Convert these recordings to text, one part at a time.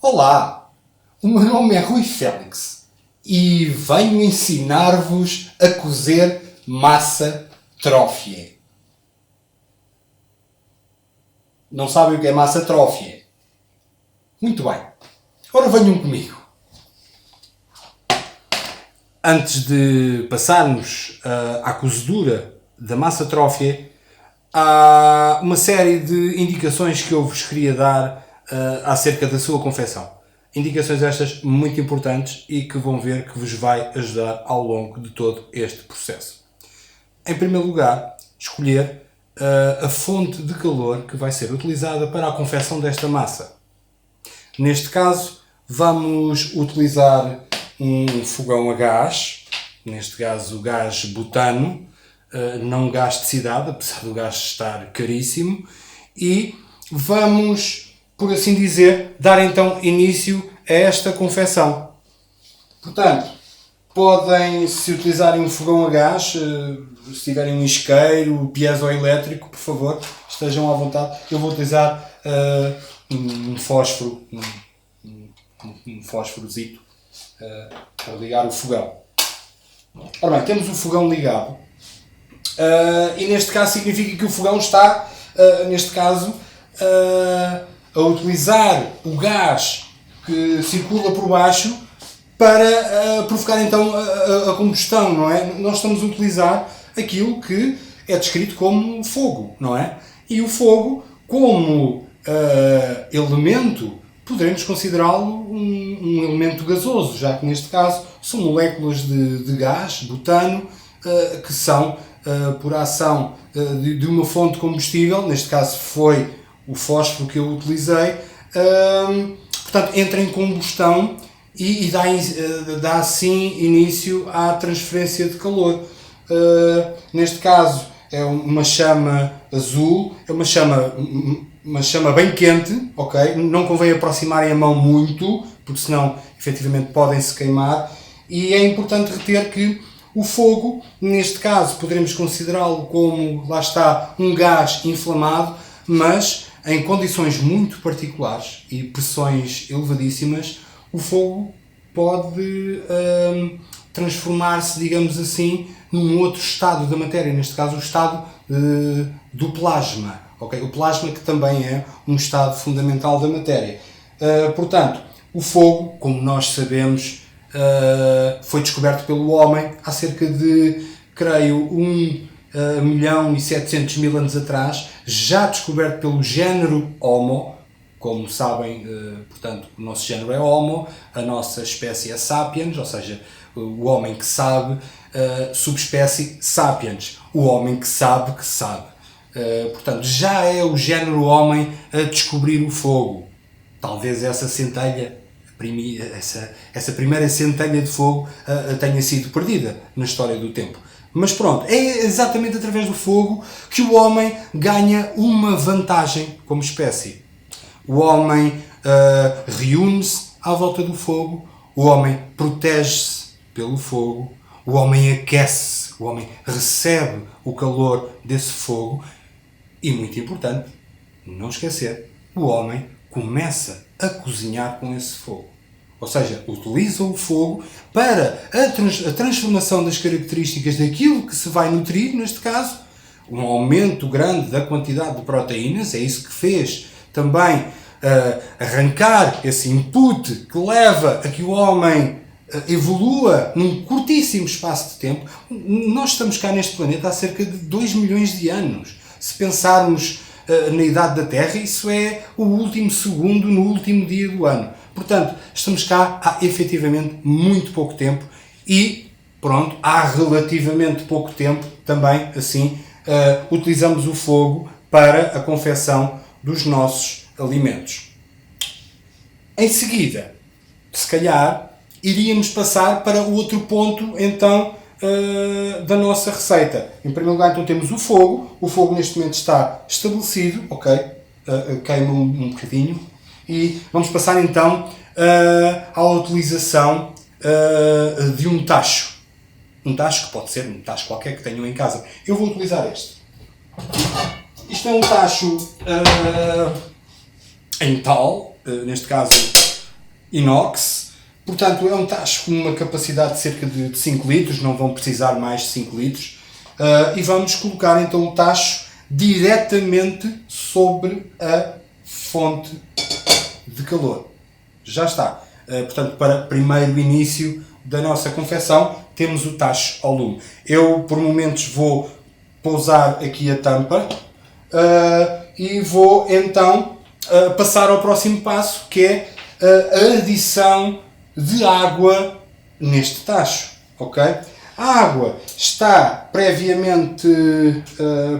Olá, o meu nome é Rui Félix e venho ensinar-vos a cozer massa trófie. Não sabem o que é massa trófie? Muito bem, agora venham comigo. Antes de passarmos à cozedura da massa trófie, há uma série de indicações que eu vos queria dar acerca da sua confecção. Indicações estas muito importantes e que vão ver que vos vai ajudar ao longo de todo este processo. Em primeiro lugar, escolher a fonte de calor que vai ser utilizada para a confecção desta massa. Neste caso, vamos utilizar um fogão a gás, neste caso o gás butano, não gás de cidade, apesar do gás estar caríssimo, e vamos, por assim dizer, dar então início a esta confecção. Portanto, podem, se utilizarem um fogão a gás, se tiverem um isqueiro, piezoelétrico, por favor, estejam à vontade. Eu vou utilizar um fósforo, um fósforozito, para ligar o fogão. Ora bem, temos o fogão ligado. E neste caso significa que o fogão está, neste caso, a utilizar o gás que circula por baixo para provocar então a combustão, não é? Nós estamos a utilizar aquilo que é descrito como fogo, não é? E o fogo, como elemento, poderemos considerá-lo um elemento gasoso, já que neste caso são moléculas de gás, butano, que são por ação de uma fonte de combustível, neste caso foi o fósforo que eu utilizei, portanto entra em combustão e dá assim início à transferência de calor. Neste caso é uma chama azul, é uma chama bem quente, ok? Não convém aproximarem a mão muito, porque senão efetivamente podem-se queimar, e é importante reter que o fogo, neste caso, poderemos considerá-lo como, lá está, um gás inflamado, mas em condições muito particulares e pressões elevadíssimas, o fogo pode transformar-se, digamos assim, num outro estado da matéria, neste caso o estado do plasma. Okay? O plasma que também é um estado fundamental da matéria. Portanto, o fogo, como nós sabemos, foi descoberto pelo homem há cerca de, creio, 1.700.000 anos atrás, já descoberto pelo género Homo. Como sabem, portanto, o nosso género é Homo, a nossa espécie é Sapiens, ou seja, o homem que sabe, subespécie Sapiens, o homem que sabe que sabe. Portanto, já é o género homem a descobrir o fogo. Talvez essa centelha, essa primeira centelha de fogo tenha sido perdida na história do tempo. Mas pronto, é exatamente através do fogo que o homem ganha uma vantagem como espécie. O homem reúne-se à volta do fogo, o homem protege-se pelo fogo, o homem aquece, o homem recebe o calor desse fogo e, muito importante, não esquecer, o homem começa a cozinhar com esse fogo. Ou seja, utiliza o fogo para a transformação das características daquilo que se vai nutrir, neste caso, um aumento grande da quantidade de proteínas, é isso que fez também arrancar esse input que leva a que o homem evolua num curtíssimo espaço de tempo. Nós estamos cá neste planeta há cerca de 2 milhões de anos. Se pensarmos na idade da Terra, isso é o último segundo no último dia do ano. Portanto, estamos cá há efetivamente muito pouco tempo e, pronto, há relativamente pouco tempo também, assim, utilizamos o fogo para a confecção dos nossos alimentos. Em seguida, se calhar, iríamos passar para o outro ponto, então, da nossa receita. Em primeiro lugar, então, temos o fogo neste momento está estabelecido, ok? Queima um bocadinho. E vamos passar então à utilização de um tacho. Um tacho que pode ser um tacho qualquer que tenham em casa. Eu vou utilizar este. Isto é um tacho em tal, neste caso inox, portanto é um tacho com uma capacidade de cerca de 5 litros, não vão precisar mais de 5 litros, e vamos colocar então o tacho diretamente sobre a fonte de calor. Já está. Portanto, para primeiro início da nossa confecção, temos o tacho ao lume. Eu, por momentos, vou pousar aqui a tampa e vou então passar ao próximo passo, que é a adição de água neste tacho. Ok? A água está previamente,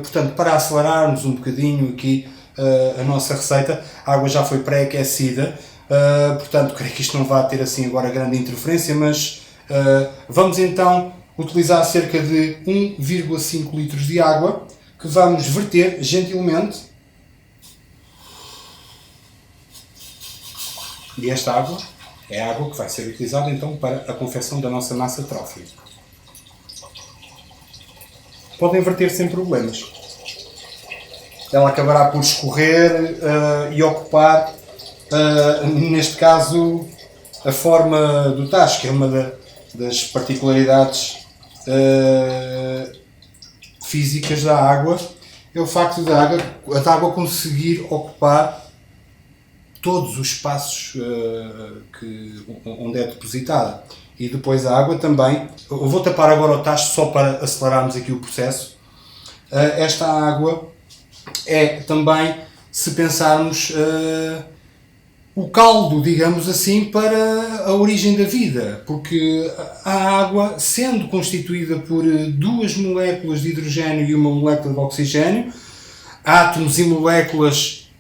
portanto, para acelerarmos um bocadinho aqui a nossa receita, a água já foi pré-aquecida, portanto, creio que isto não vai ter assim agora grande interferência, mas vamos então utilizar cerca de 1,5 litros de água, que vamos verter gentilmente. E esta água é a água que vai ser utilizada então para a confecção da nossa massa trófia. Podem verter sem problemas. Ela acabará por escorrer e ocupar, neste caso, a forma do tacho, que é uma das particularidades físicas da água, é o facto da água conseguir ocupar todos os espaços onde é depositada. E depois a água também, eu vou tapar agora o tacho só para acelerarmos aqui o processo. Esta água é também, se pensarmos, o caldo, digamos assim, para a origem da vida, porque a água, sendo constituída por duas moléculas de hidrogênio e uma molécula de oxigênio, átomos e moléculas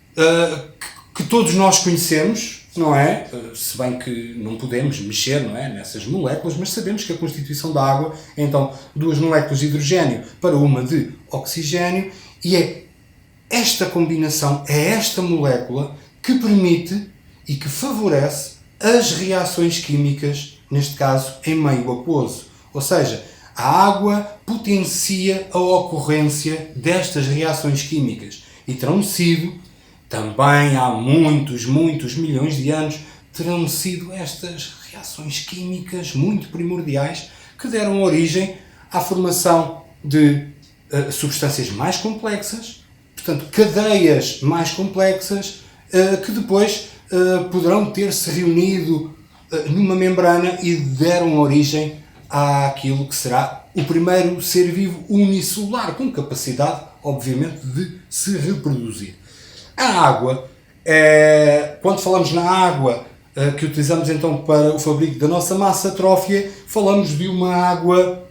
que todos nós conhecemos, não é? Se bem que não podemos mexer, não é, nessas moléculas, mas sabemos que a constituição da água é então duas moléculas de hidrogênio para uma de oxigênio, e é esta combinação, é esta molécula que permite e que favorece as reações químicas, neste caso em meio aquoso. Ou seja, a água potencia a ocorrência destas reações químicas e terão sido, também há muitos milhões de anos, terão sido estas reações químicas muito primordiais que deram origem à formação de substâncias mais complexas, portanto, cadeias mais complexas, que depois poderão ter-se reunido numa membrana e deram origem àquilo que será o primeiro ser vivo unicelular, com capacidade, obviamente, de se reproduzir. A água, quando falamos na água que utilizamos então para o fabrico da nossa massa trófia, falamos de uma água,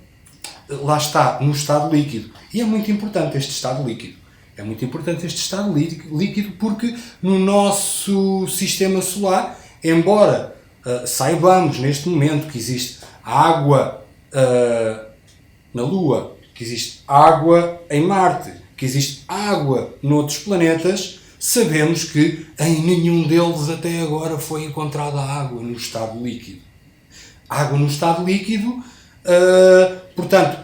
lá está, no estado líquido. E é muito importante este estado líquido. É muito importante este estado líquido porque no nosso sistema solar, embora saibamos neste momento que existe água na Lua, que existe água em Marte, que existe água noutros planetas, sabemos que em nenhum deles até agora foi encontrada água no estado líquido. Água no estado líquido, portanto,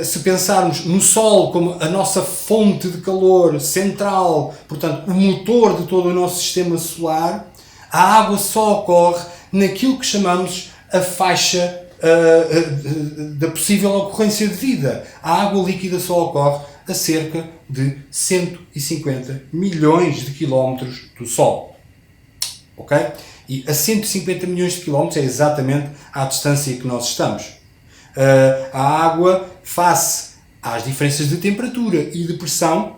se pensarmos no Sol como a nossa fonte de calor central, portanto, o motor de todo o nosso sistema solar, a água só ocorre naquilo que chamamos a faixa da possível ocorrência de vida. A água líquida só ocorre a cerca de 150 milhões de quilómetros do Sol. Ok? E a 150 milhões de quilómetros é exatamente a distância que nós estamos. A água, face às diferenças de temperatura e de pressão,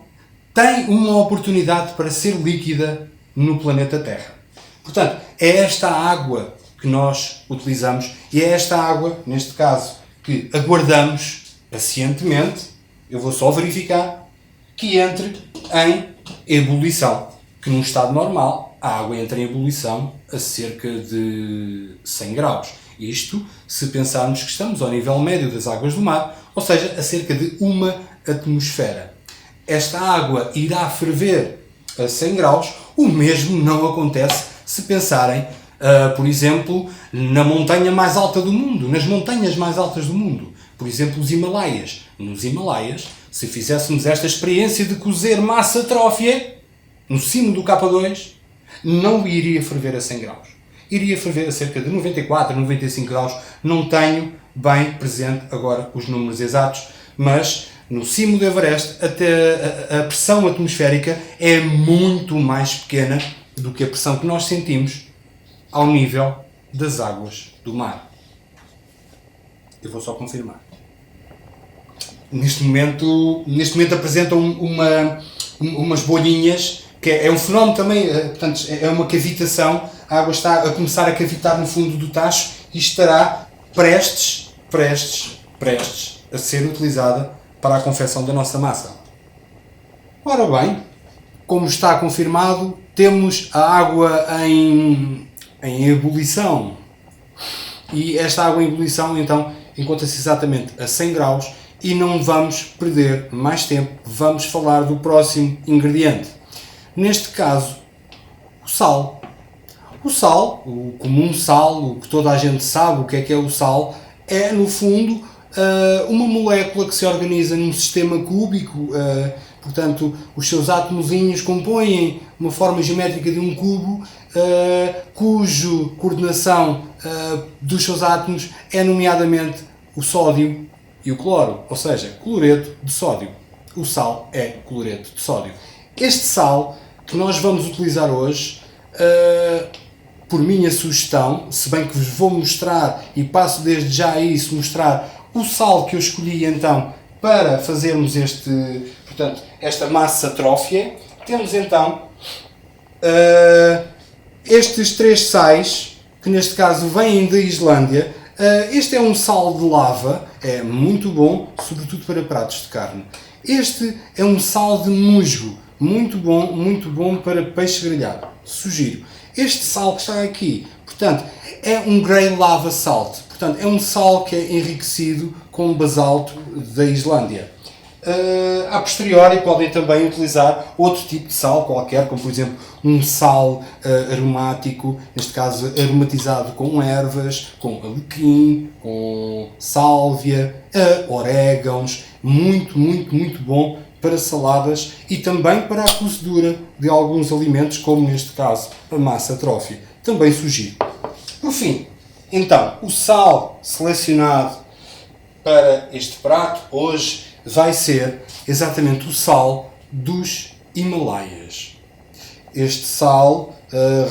tem uma oportunidade para ser líquida no planeta Terra. Portanto, é esta água que nós utilizamos e é esta água, neste caso, que aguardamos pacientemente. Eu vou só verificar que entre em ebulição, que num estado normal a água entra em ebulição a cerca de 100 graus. Isto se pensarmos que estamos ao nível médio das águas do mar, ou seja, a cerca de 1 atmosfera. Esta água irá ferver a 100 graus, o mesmo não acontece se pensarem, por exemplo, na montanha mais alta do mundo, nas montanhas mais altas do mundo. Por exemplo, os Himalaias. Nos Himalaias, se fizéssemos esta experiência de cozer massa trófia no cimo do K2, não iria ferver a 100 graus. iria ferver a cerca de 94, 95 graus. Não tenho bem presente agora os números exatos, mas no cimo do Everest até a pressão atmosférica é muito mais pequena do que a pressão que nós sentimos ao nível das águas do mar. Eu vou só confirmar. Neste momento apresentam umas bolhinhas, que é um fenómeno também, portanto, é uma cavitação. A água está a começar a cavitar no fundo do tacho e estará prestes a ser utilizada para a confecção da nossa massa. Ora bem, como está confirmado, temos a água em ebulição. E esta água em ebulição, então, encontra-se exatamente a 100 graus e não vamos perder mais tempo. Vamos falar do próximo ingrediente. Neste caso, o sal. O sal, o comum sal, o que toda a gente sabe o que é o sal, é, no fundo, uma molécula que se organiza num sistema cúbico. Portanto, os seus átomozinhos compõem uma forma geométrica de um cubo, cuja coordenação dos seus átomos é nomeadamente o sódio e o cloro, ou seja, cloreto de sódio. O sal é cloreto de sódio. Este sal que nós vamos utilizar hoje, por minha sugestão, se bem que vos vou mostrar e passo desde já a isso, mostrar o sal que eu escolhi então para fazermos esta massa trófia, temos então estes 3 sais, que neste caso vêm da Islândia. Este é um sal de lava, é muito bom, sobretudo para pratos de carne. Este é um sal de musgo, muito bom para peixe grelhado. Sugiro. Este sal que está aqui, portanto, é um Grey Lava Salt. Portanto, é um sal que é enriquecido com basalto da Islândia. A posteriori podem também utilizar outro tipo de sal qualquer, como por exemplo um sal aromático, neste caso aromatizado com ervas, com alecrim, com sálvia, orégãos, muito bom para saladas e também para a cozedura de alguns alimentos, como neste caso a massa trófia. Também sugiro. Por fim, então, o sal selecionado para este prato hoje vai ser exatamente o sal dos Himalaias. Este sal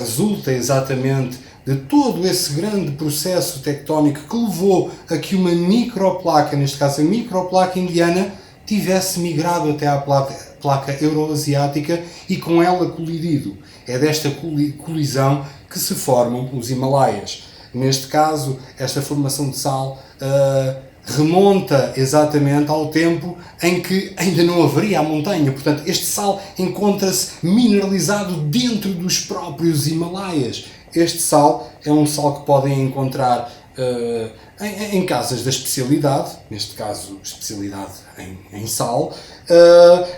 resulta exatamente de todo esse grande processo tectónico que levou a que uma microplaca, neste caso a microplaca indiana, tivesse migrado até à placa euroasiática e com ela colidido. É desta colisão que se formam os Himalaias. Neste caso, esta formação de sal remonta exatamente ao tempo em que ainda não haveria a montanha. Portanto, este sal encontra-se mineralizado dentro dos próprios Himalaias. Este sal é um sal que podem encontrar em casas da especialidade, neste caso especialidade em sal,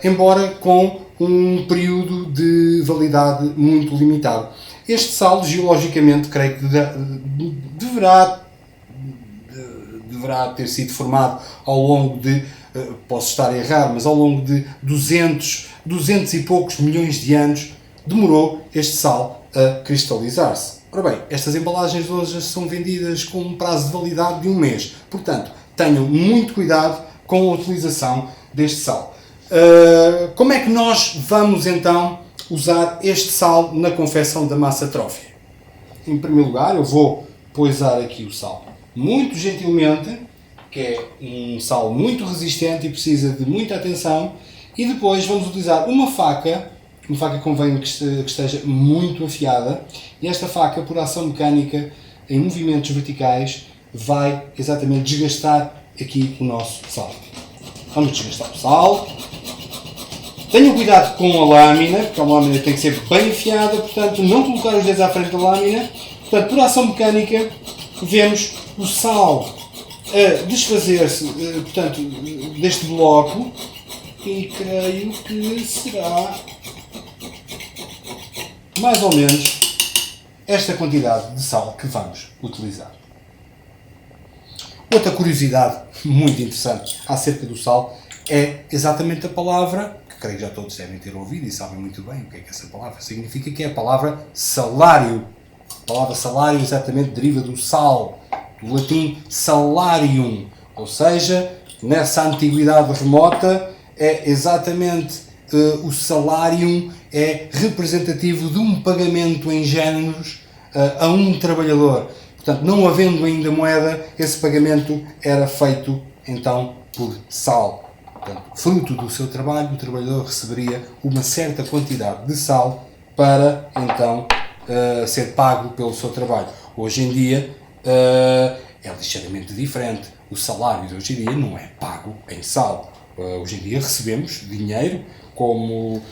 embora com um período de validade muito limitado. Este sal, geologicamente, creio que deverá ter sido formado ao longo de, posso estar a errar, mas ao longo de 200 e poucos milhões de anos, demorou este sal a cristalizar-se. Ora bem, estas embalagens hoje são vendidas com um prazo de validade de 1 mês. Portanto, tenham muito cuidado com a utilização deste sal. Como é que nós vamos então usar este sal na confecção da massa trófia? Em primeiro lugar, eu vou poisar aqui o sal muito gentilmente, que é um sal muito resistente e precisa de muita atenção, e depois vamos utilizar uma faca convém que esteja muito afiada, e esta faca, por ação mecânica, em movimentos verticais, vai exatamente desgastar aqui o nosso sal. Vamos desgastar o sal. Tenham cuidado com a lâmina, porque a lâmina tem que ser bem afiada, portanto não colocar os dedos à frente da lâmina. Portanto, por ação mecânica, vemos o sal a desfazer-se, portanto, deste bloco, e creio que será mais ou menos esta quantidade de sal que vamos utilizar. Outra curiosidade muito interessante acerca do sal é exatamente a palavra, que creio que já todos devem ter ouvido e sabem muito bem o que é que essa palavra significa, que é a palavra salário. palavra salário exatamente deriva do sal, do latim salarium, ou seja, nessa antiguidade remota é exatamente o salarium é representativo de um pagamento em géneros a um trabalhador. Portanto, não havendo ainda moeda, esse pagamento era feito então por sal. Portanto, fruto do seu trabalho, o trabalhador receberia uma certa quantidade de sal para então ser pago pelo seu trabalho. Hoje em dia é ligeiramente diferente. O salário de hoje em dia não é pago em sal. Hoje em dia recebemos dinheiro como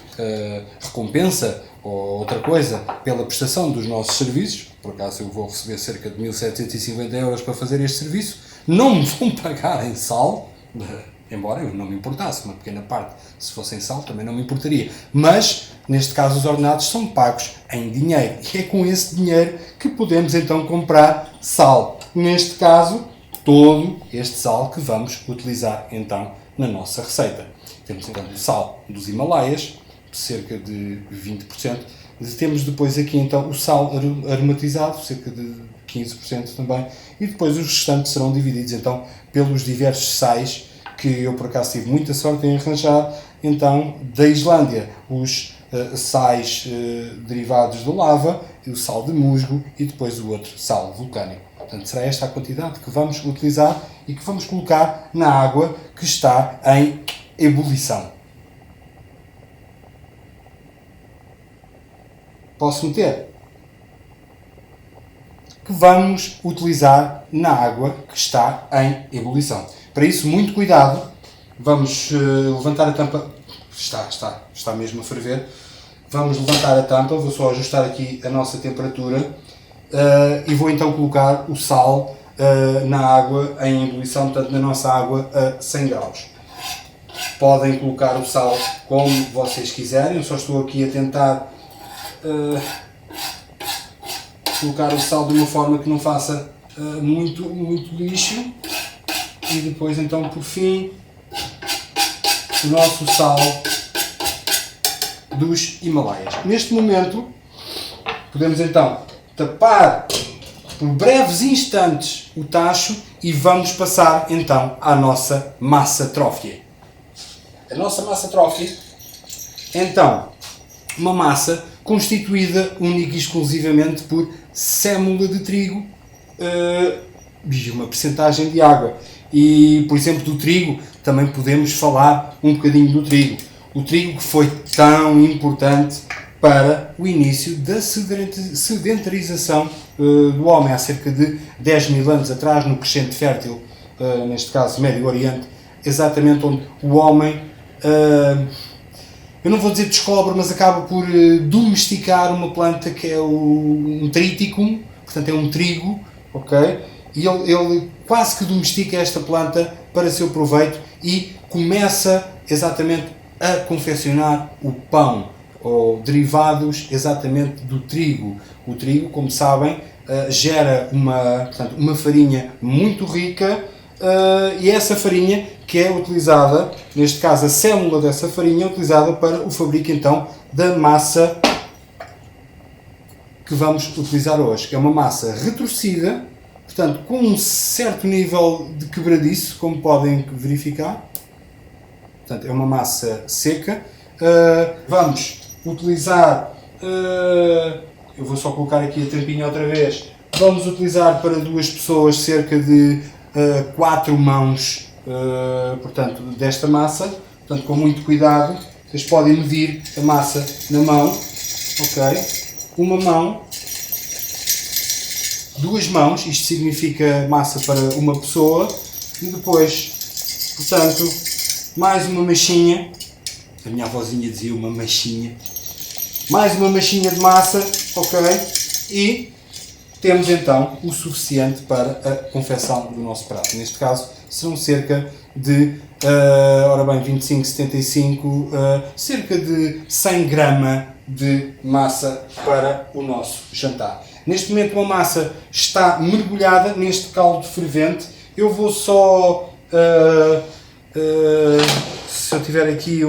recompensa ou outra coisa pela prestação dos nossos serviços. Por acaso eu vou receber cerca de 1.750 euros para fazer este serviço. Não me vão pagar em sal, embora eu não me importasse, uma pequena parte, se fosse em sal também não me importaria. Mas, neste caso, os ordenados são pagos em dinheiro. E é com esse dinheiro que podemos então comprar sal. Neste caso, todo este sal que vamos utilizar então na nossa receita. Temos então o sal dos Himalaias, cerca de 20%. Temos depois aqui então o sal aromatizado, cerca de 15% também. E depois os restantes serão divididos então pelos diversos sais que eu por acaso tive muita sorte em arranjar. Então, da Islândia, os sais derivados de lava, o sal de musgo e depois o outro sal vulcânico. Portanto, será esta a quantidade que vamos utilizar e que vamos colocar na água que está em ebulição. Posso meter? Que vamos utilizar na água que está em ebulição. Para isso, muito cuidado. Vamos levantar a tampa. Está mesmo a ferver. Vamos levantar a tampa. Vou só ajustar aqui a nossa temperatura. E vou então colocar o sal na água em ebulição, portanto na nossa água a 100 graus. Podem colocar o sal como vocês quiserem, eu só estou aqui a tentar colocar o sal de uma forma que não faça muito lixo. E depois então por fim o nosso sal dos Himalaias. Neste momento podemos então tapar por breves instantes o tacho e vamos passar então à nossa massa trófia. A nossa massa trófia, então, uma massa constituída única e exclusivamente por sémula de trigo e uma percentagem de água. E, por exemplo, do trigo, também podemos falar um bocadinho do trigo. O trigo que foi tão importante para o início da sedentarização do homem, há cerca de 10 mil anos atrás, no crescente fértil, neste caso Médio Oriente, exatamente onde o homem, eu não vou dizer descobre, mas acaba por domesticar uma planta que é um triticum, portanto é um trigo, ok? E ele quase que domestica esta planta para seu proveito e começa exatamente a confeccionar o pão, ou derivados exatamente do trigo. O trigo, como sabem, gera uma farinha muito rica e essa farinha que é utilizada, neste caso a célula dessa farinha, é utilizada para o fabrico então da massa que vamos utilizar hoje. É uma massa retorcida, portanto com um certo nível de quebradiço, como podem verificar. Portanto, é uma massa seca. Vamos utilizar, eu vou só colocar aqui a tampinha outra vez, vamos utilizar para duas pessoas cerca de 4 mãos, portanto, desta massa, portanto, com muito cuidado, vocês podem medir a massa na mão, ok? Uma mão, 2 mãos, isto significa massa para uma pessoa, e depois, portanto, mais uma machinha, a minha avózinha dizia uma machinha, mais uma machinha de massa, ok? E temos então o suficiente para a confecção do nosso prato. Neste caso serão cerca de, ora bem, 25, 75, cerca de 100 grama de massa para o nosso jantar. Neste momento uma massa está mergulhada neste caldo fervente. Eu vou só, se eu tiver aqui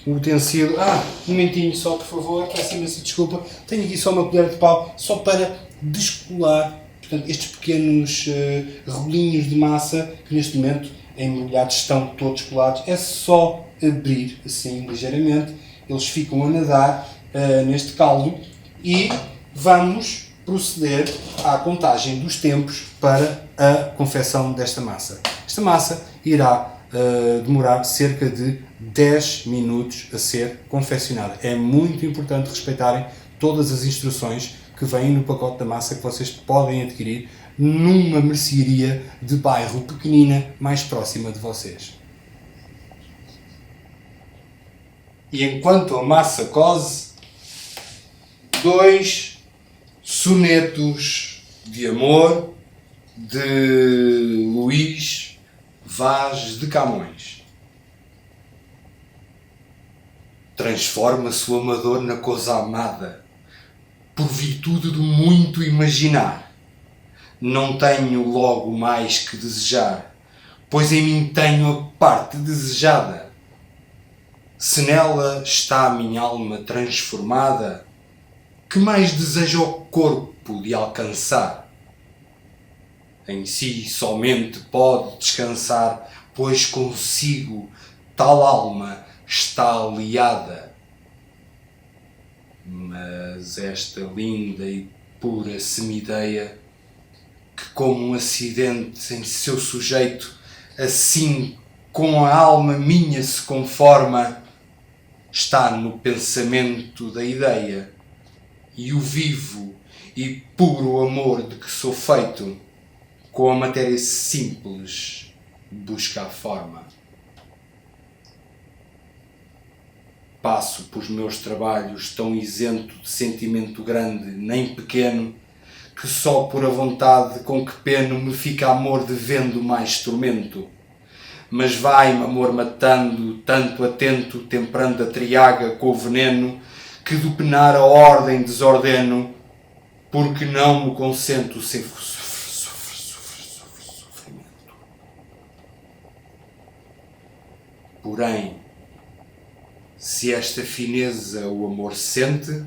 o utensílio. Um momentinho só, por favor, peço-me desculpa. Tenho aqui só uma colher de pau, só para descolar, portanto, estes pequenos rolinhos de massa que neste momento embrulhados estão todos colados. É só abrir assim ligeiramente, eles ficam a nadar neste caldo e vamos proceder à contagem dos tempos para a confecção desta massa. Esta massa irá demorar cerca de 10 minutos a ser confeccionada. É muito importante respeitarem todas as instruções que vêm no pacote da massa que vocês podem adquirir numa mercearia de bairro pequenina mais próxima de vocês. E enquanto a massa cose, 2 sonetos de amor de Luís Vaz de Camões. Transforma-se o amador na coisa amada, por virtude do muito imaginar. Não tenho logo mais que desejar, pois em mim tenho a parte desejada. Se nela está a minha alma transformada, que mais deseja o corpo de alcançar? Em si somente pode descansar, pois consigo tal alma está aliada. Mas esta linda e pura semideia, que como um acidente em seu sujeito, assim com a alma minha se conforma, está no pensamento da ideia, e o vivo e puro amor de que sou feito, com a matéria simples busca a forma. Passo por meus trabalhos tão isento de sentimento grande nem pequeno, que só por a vontade com que peno me fica amor devendo mais tormento. Mas vai-me amor matando, tanto atento, temperando a triaga com o veneno, que do penar a ordem desordeno, porque não me consento sem sofrimento. Porém, se esta fineza o amor sente,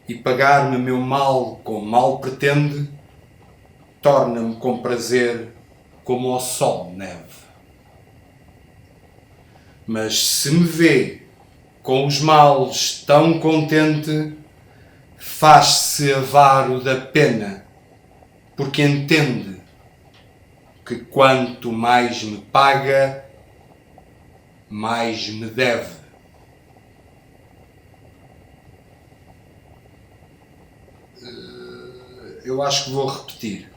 e pagar-me meu mal com mal pretende, torna-me com prazer como ao sol neve. Mas se me vê com os males tão contente, faz-se avaro da pena, porque entende que quanto mais me paga, mais me deve. Eu acho que vou repetir.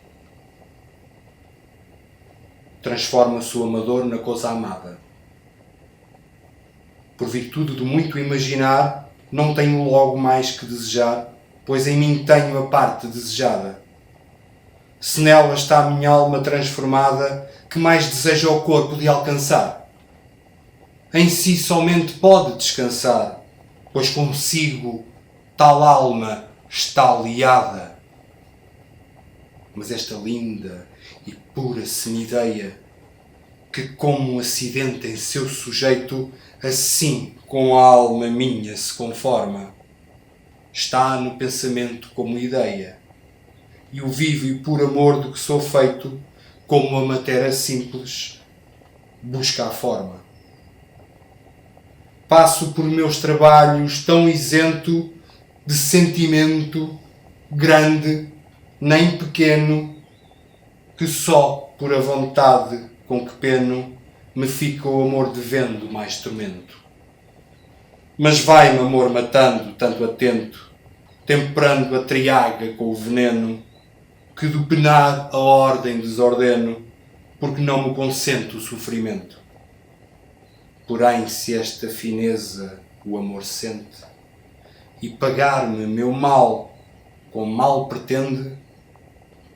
Transforma-se o amador na coisa amada. Por virtude do muito imaginar, não tenho logo mais que desejar, pois em mim tenho a parte desejada. Se nela está a minha alma transformada, que mais deseja o corpo de alcançar? Em si somente pode descansar, pois consigo tal alma está liada. Mas esta linda e pura semideia, que como um acidente em seu sujeito, assim com a alma minha se conforma, está no pensamento como ideia, e o vivo e puro amor do que sou feito, como a matéria simples, busca a forma. Passo por meus trabalhos tão isento de sentimento grande nem pequeno, que só por a vontade com que peno me fica o amor devendo mais tormento. Mas vai-me amor matando, tanto atento, temperando a triaga com o veneno, que do penar a ordem desordeno, porque não me consento o sofrimento. Porém, se esta fineza o amor sente, e pagar-me meu mal com mal pretende,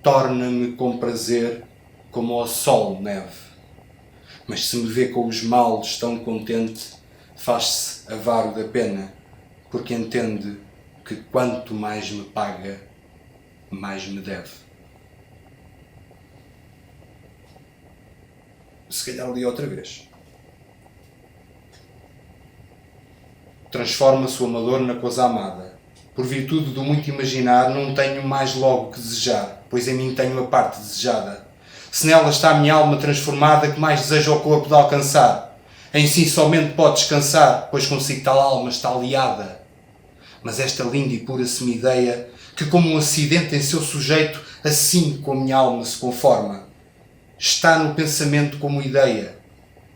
torna-me com prazer como ao sol neve. Mas se me vê com os males tão contente, faz-se avaro da pena, porque entende que quanto mais me paga, mais me deve. Se calhar li outra vez. transforma-se o amador na coisa amada. Por virtude do muito imaginar, não tenho mais logo que desejar, pois em mim tenho a parte desejada. Se nela está a minha alma transformada, que mais deseja o corpo de alcançar? Em si somente pode descansar, pois consigo tal alma está aliada. Mas esta linda e pura semi-ideia, que como um acidente em seu sujeito, assim com a minha alma se conforma, está no pensamento como ideia,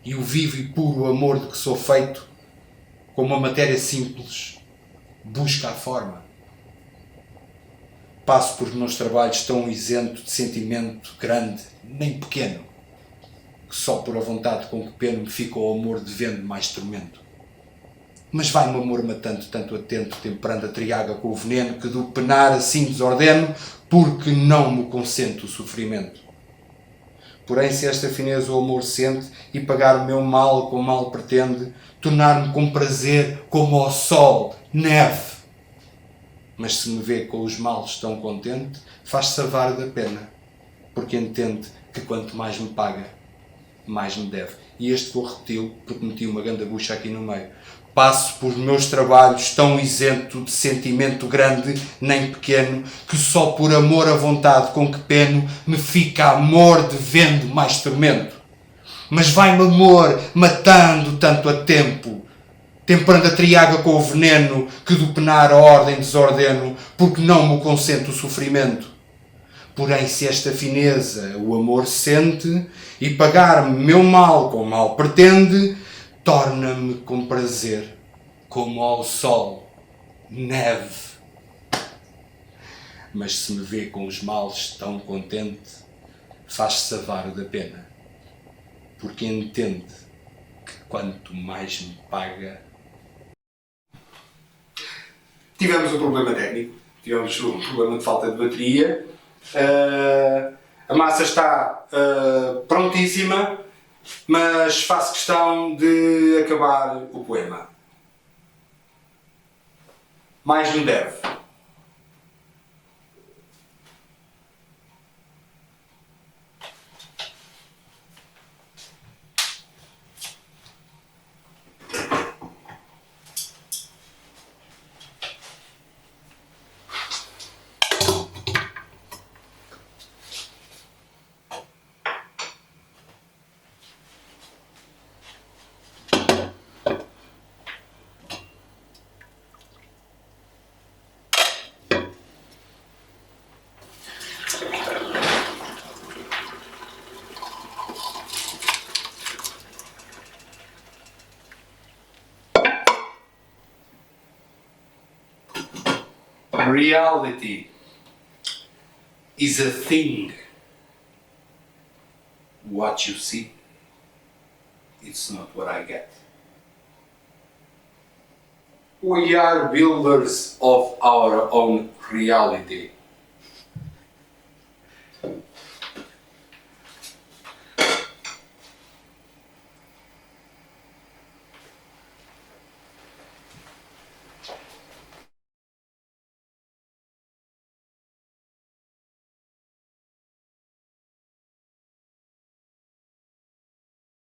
e o vivo e puro amor de que sou feito, como a matéria simples, busca a forma. Passo por meus trabalhos tão isento de sentimento grande, nem pequeno, que só por a vontade com que peno me fica o amor devendo mais tormento. Mas vai-me o amor matando tanto atento, temperando a triaga com o veneno, que do penar assim desordeno, porque não me consento o sofrimento. Porém, se esta fineza o amor sente, e pagar o meu mal com mal pretende, tornar-me com prazer como ao sol, neve. Mas se me vê com os males tão contente, faz-se avar da pena, porque entende que quanto mais me paga, mais me deve. E este vou repeti-lo, porque meti uma grande bucha aqui no meio. Passo por meus trabalhos tão isento de sentimento grande, nem pequeno, que só por amor à vontade com que peno, me fica amor devendo mais tormento. Mas vai-me amor matando tanto a tempo, temperando a triaga com o veneno, que do penar a ordem desordeno, porque não me consento o sofrimento. Porém, se esta fineza o amor sente, e pagar-me meu mal com mal pretende, torna-me com prazer, como ao sol, neve. Mas se me vê com os males tão contente, faz-se avaro da pena, porque entende que quanto mais me paga... Tivemos um problema técnico, tivemos um problema de falta de bateria. A massa está prontíssima, mas faço questão de acabar o poema. Mais me deve. Reality is a thing. What you see, it's not what I get. We are builders of our own reality.